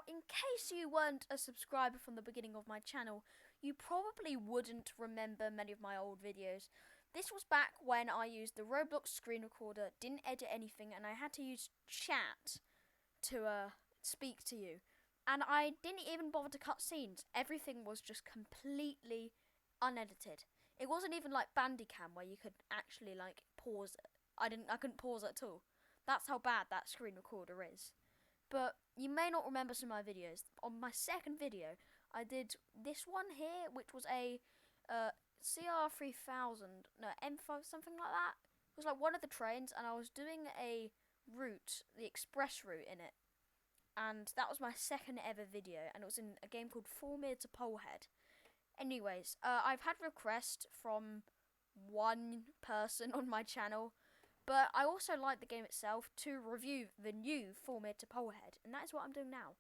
in case you weren't a subscriber from the beginning of my channel, you probably wouldn't remember many of my old videos. This was back when I used the Roblox screen recorder, didn't edit anything, and I had to use chat to speak to you. And I didn't even bother to cut scenes. Everything was just completely unedited. It wasn't even like Bandicam where you could actually like pause it. I couldn't pause it at all. That's how bad that screen recorder is. But you may not remember some of my videos. On my second video, I did this one here, which was a CR3000, no, M5, something like that. It was like one of the trains, and I was doing a route, the express route in it. And that was my second ever video, and it was in a game called Fallmere to Polhead. Anyways, I've had requests from one person on my channel, but I also like the game itself to review the new Fallmere to Polhead, and that is what I'm doing now.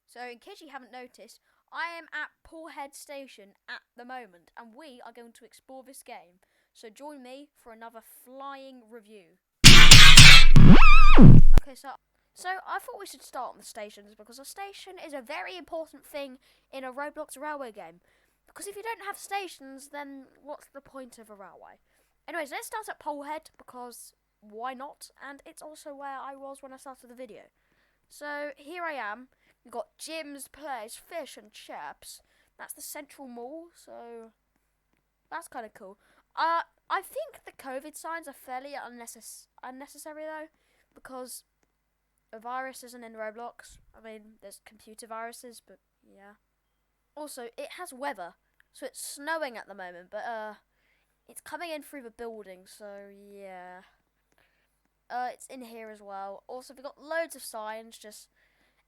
So in case you haven't noticed, I am at Polhead Station at the moment, and we are going to explore this game. So join me for another flying review. Okay, so I thought we should start on the stations, because a station is a very important thing in a Roblox railway game. Because if you don't have stations, then what's the point of a railway? Anyways, let's start at Polhead, because why not? And it's also where I was when I started the video. So here I am. We've got gyms, plays, fish and chips. That's the central mall, so that's kind of cool. I think the COVID signs are fairly unnecessary though, because a virus isn't in Roblox. I mean, there's computer viruses, but yeah. Also, it has weather, so it's snowing at the moment, but it's coming in through the building, so yeah. It's in here as well. Also, we've got loads of signs, just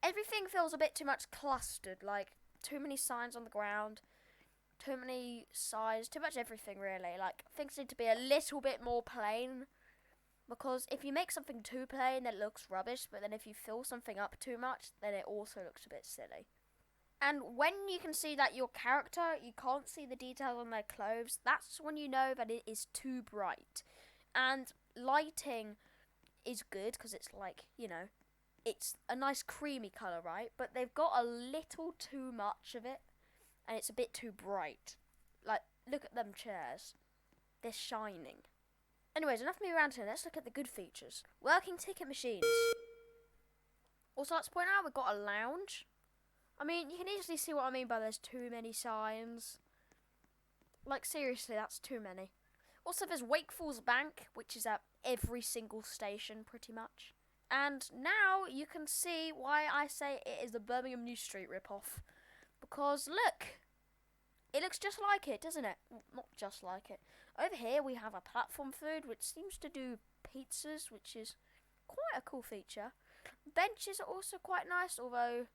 everything feels a bit too much clustered, like too many signs on the ground, too many signs, too much everything really. Like, things need to be a little bit more plain, because if you make something too plain, then it looks rubbish, but then if you fill something up too much, then it also looks a bit silly. And when you can see that your character, you can't see the details on their clothes, that's when you know that it is too bright. And lighting is good, because it's like, you know, it's a nice creamy colour, right? But they've got a little too much of it, and it's a bit too bright. Like, look at them chairs. They're shining. Anyways, enough of me around here. Let's look at the good features. Working ticket machines. Also, let's point out we've got a lounge. I mean, you can easily see what I mean by there's too many signs. Like, seriously, that's too many. Also, there's Wakeful's Bank, which is at every single station, pretty much. And now you can see why I say it is the Birmingham New Street ripoff. Because, look, it looks just like it, doesn't it? Not just like it. Over here, we have a platform food, which seems to do pizzas, which is quite a cool feature. Benches are also quite nice, although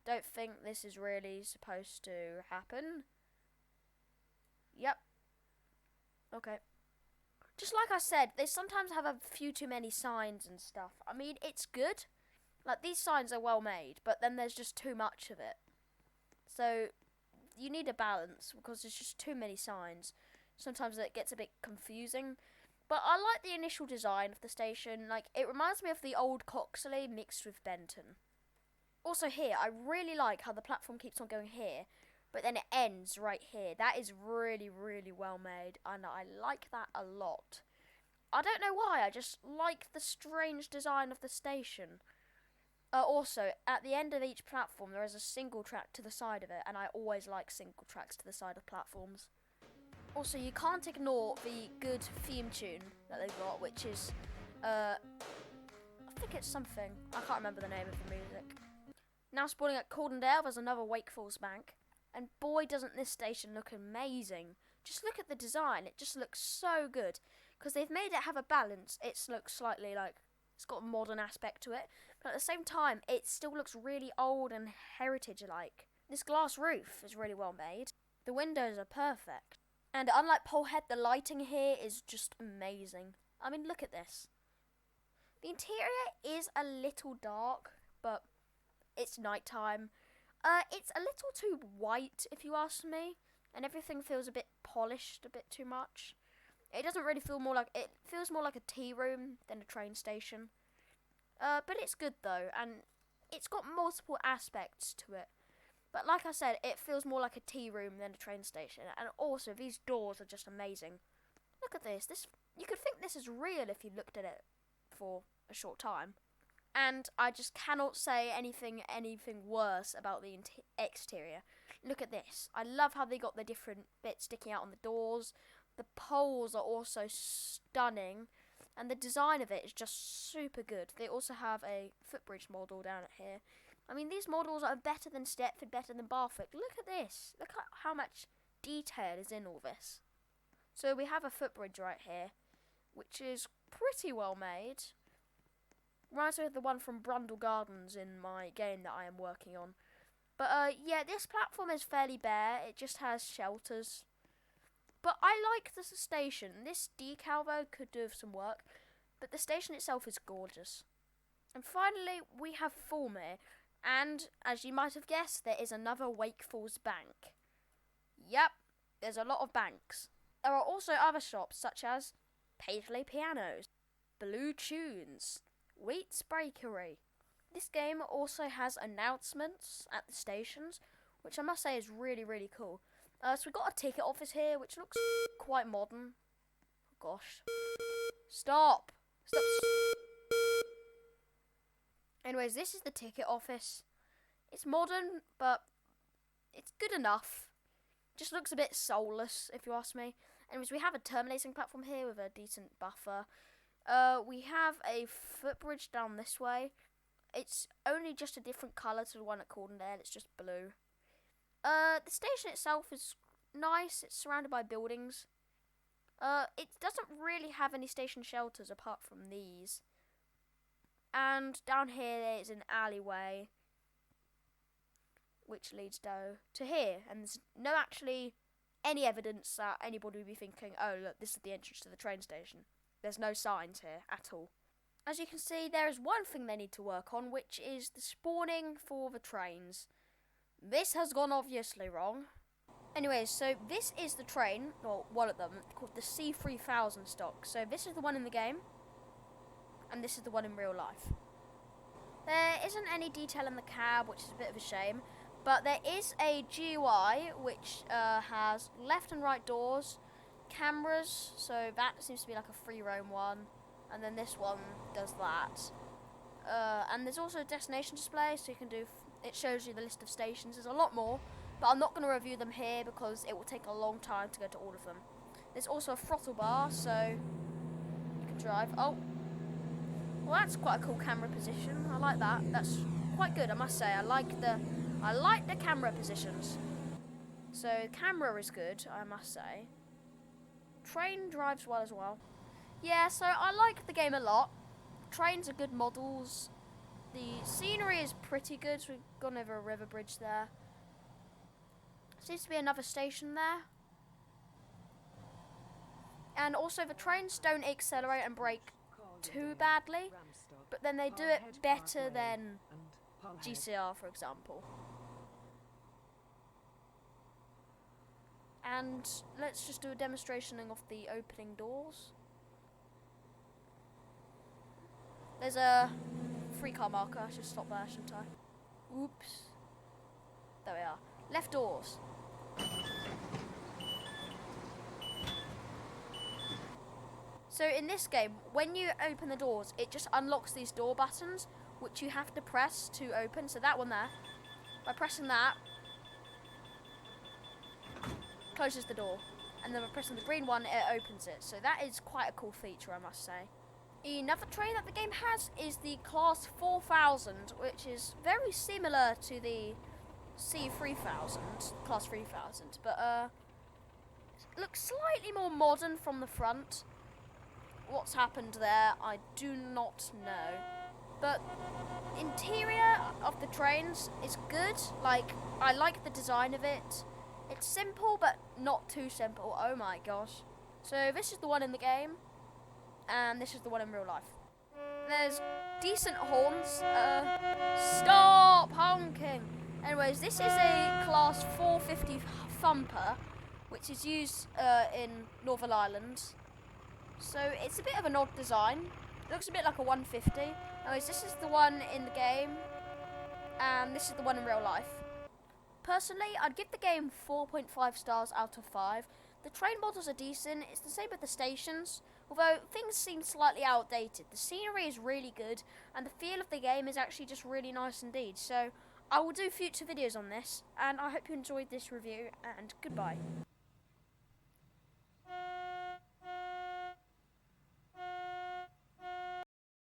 don't think this is really supposed to happen. Yep. Okay. Just like I said, they sometimes have a few too many signs and stuff. I mean, it's good. Like, these signs are well made, but then there's just too much of it. So, you need a balance, because there's just too many signs. Sometimes it gets a bit confusing. But I like the initial design of the station. Like, it reminds me of the old Coxley mixed with Benton. Also here, I really like how the platform keeps on going here, but then it ends right here. That is really, really well made, and I like that a lot. I don't know why, I just like the strange design of the station. Also, at the end of each platform, there is a single track to the side of it, and I always like single tracks to the side of platforms. Also, you can't ignore the good theme tune that they've got, which is, I think it's something. I can't remember the name of the music. Now spawning at Caldendale, there's another Wakeful's Bank. And boy, doesn't this station look amazing. Just look at the design. It just looks so good. Because they've made it have a balance. It looks slightly like, it's got a modern aspect to it. But at the same time, it still looks really old and heritage-like. This glass roof is really well made. The windows are perfect. And unlike Polhead, the lighting here is just amazing. I mean, look at this. The interior is a little dark, but it's nighttime. It's a little too white, if you ask me, and everything feels a bit polished, a bit too much. It doesn't really feel more like, it feels more like a tea room than a train station. But it's good though, and it's got multiple aspects to it. But like I said, it feels more like a tea room than a train station. And also, these doors are just amazing. Look at this. You could think this is real if you looked at it for a short time. And I just cannot say anything worse about the exterior. Look at this. I love how they got the different bits sticking out on the doors. The poles are also stunning. And the design of it is just super good. They also have a Footbridge model down here. I mean, these models are better than Stepford, better than Barford. Look at this. Look at how much detail is in all this. So we have a Footbridge right here, which is pretty well made. Reminds me of the one from Brundle Gardens in my game that I am working on. But yeah, this platform is fairly bare. It just has shelters. But I like the station. This decal, though, could do with some work. But the station itself is gorgeous. And finally, we have Fallmere. And, as you might have guessed, there is another Wake Falls bank. Yep, there's a lot of banks. There are also other shops, such as Paisley Pianos, Blue Tunes, Wheat's Bakery. This game also has announcements at the stations, which I must say is really, really cool. So we've got a ticket office here, which looks quite modern. Oh, gosh. Stop! Stop! Anyways, this is the ticket office. It's modern, but it's good enough. Just looks a bit soulless, if you ask me. Anyways, we have a terminating platform here with a decent buffer. We have a footbridge down this way. It's only just a different colour to the one at Cordondale. It's just blue. The station itself is nice. It's surrounded by buildings. It doesn't really have any station shelters apart from these. And down here there's an alleyway which leads down to here. And there's no actually any evidence that anybody would be thinking, oh look, this is the entrance to the train station. There's no signs here at all. As you can see, there is one thing they need to work on, which is the spawning for the trains. This has gone obviously wrong. Anyways, so this is the train, or one of them, called the C3000 stock. So this is the one in the game, and this is the one in real life. There isn't any detail in the cab, which is a bit of a shame, but there is a GUI which has left and right doors, cameras, so that seems to be like a free roam one, and then this one does that. And there's also a destination display, so you can do, it shows you the list of stations. There's a lot more, but I'm not going to review them here because it will take a long time to go to all of them. There's also a throttle bar, so you can drive. Oh, well, that's quite a cool camera position. I like that. That's quite good, I must say. I like the camera positions. So camera is good, I must say. Train drives well as well. Yeah, so I like the game a lot. Trains are good models. The scenery is pretty good. So we've gone over a river bridge there. Seems to be another station there. And also the trains don't accelerate and brake too badly, but then they do it better than GCR, for example. And let's just do a demonstration of the opening doors. There's a free car marker. I should stop there, shouldn't I? Oops. There we are. Left doors. So in this game, when you open the doors, it just unlocks these door buttons, which you have to press to open. So that one there, by pressing that, closes the door. And then by pressing the green one, it opens it. So that is quite a cool feature, I must say. Another train that the game has is the Class 4000, which is very similar to the C3000, Class 3000, but looks slightly more modern from the front. What's happened there, I do not know. But interior of the trains is good. Like, I like the design of it. It's simple, but not too simple. Oh my gosh. So this is the one in the game, and this is the one in real life. There's decent horns. Stop honking. Anyways, this is a Class 450 thumper, which is used in Northern Ireland. So it's a bit of an odd design. It looks a bit like a 150. Anyways, this is the one in the game. and this is the one in real life. Personally, I'd give the game 4.5 stars out of 5. The train models are decent, it's the same with the stations, although things seem slightly outdated. The scenery is really good, and the feel of the game is actually just really nice indeed. So I will do future videos on this, and I hope you enjoyed this review, and goodbye.